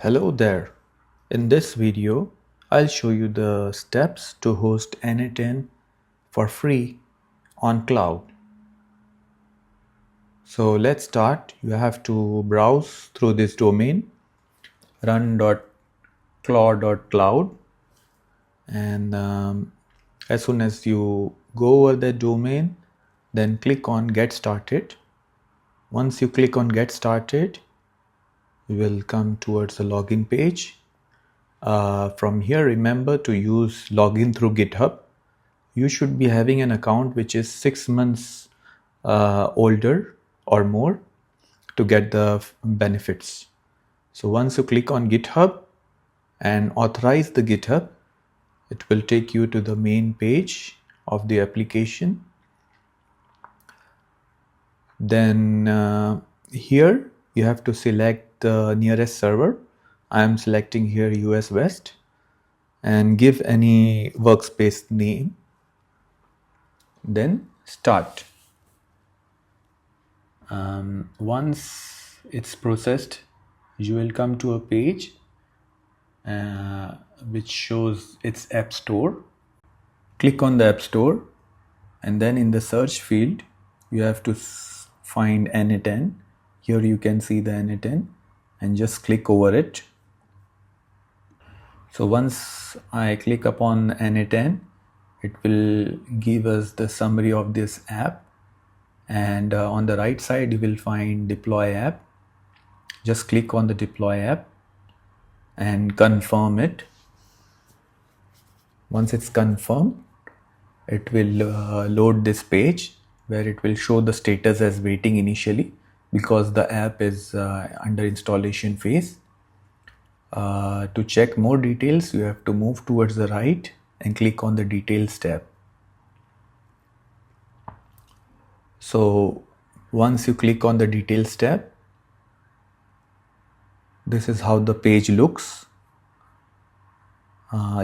Hello there. In this video, I'll show you the steps to host n8n for free on cloud. So let's start. You have to browse through this domain run.claw.cloud, and as soon as you go over the domain, then click on get started. Once you click on get started, you will come towards the login page. From here, remember to use login through GitHub. You should be having an account which is 6 months older or more to get the benefits. So once you click on GitHub and authorize the GitHub, it will take you to the main page of the application. Then here you have to select the nearest server. I am selecting here US West and give any workspace name. Then start. Once it's processed, you will come to a page which shows its App Store. Click on the App Store, and then in the search field you have to find n8n. Here you can see the n8n and just click over it. So once I click upon n8n, it will give us the summary of this app, and on the right side you will find deploy app. Just click on the deploy app and confirm it. Once it's confirmed, it will load this page where it will show the status as waiting initially because the app is under installation phase. To check more details, you have to move towards the right and click on the details tab. So once you click on the details tab, this is how the page looks.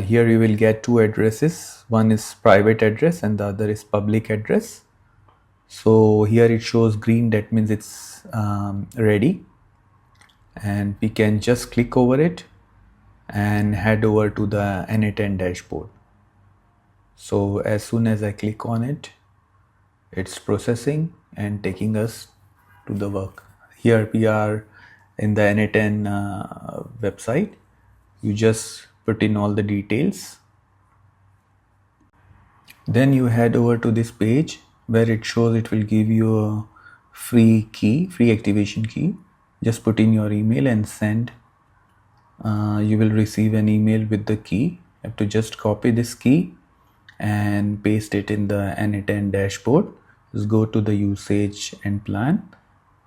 Here you will get two addresses. One is private address and the other is public address. So here it shows green, that means it's ready, and we can just click over it and head over to the n8n dashboard. So as soon as I click on it, it's processing and taking us to the work. Here we are in the n8n website. You just put in all the details. Then you head over to this page where it shows it will give you a free activation key. Just put in your email and send. You will receive an email with the key. You have to just copy this key and paste it in the n8n dashboard. Just go to the usage and plan,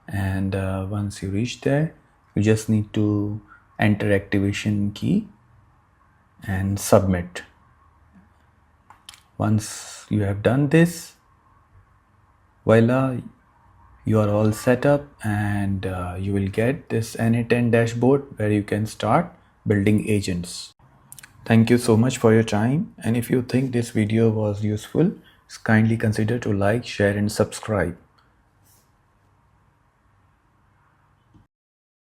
and once you reach there, you just need to enter activation key and submit. Once you have done this, voila, you are all set up, and you will get this n8n dashboard where you can start building agents. Thank you so much for your time, and if you think this video was useful, kindly consider to like, share and subscribe.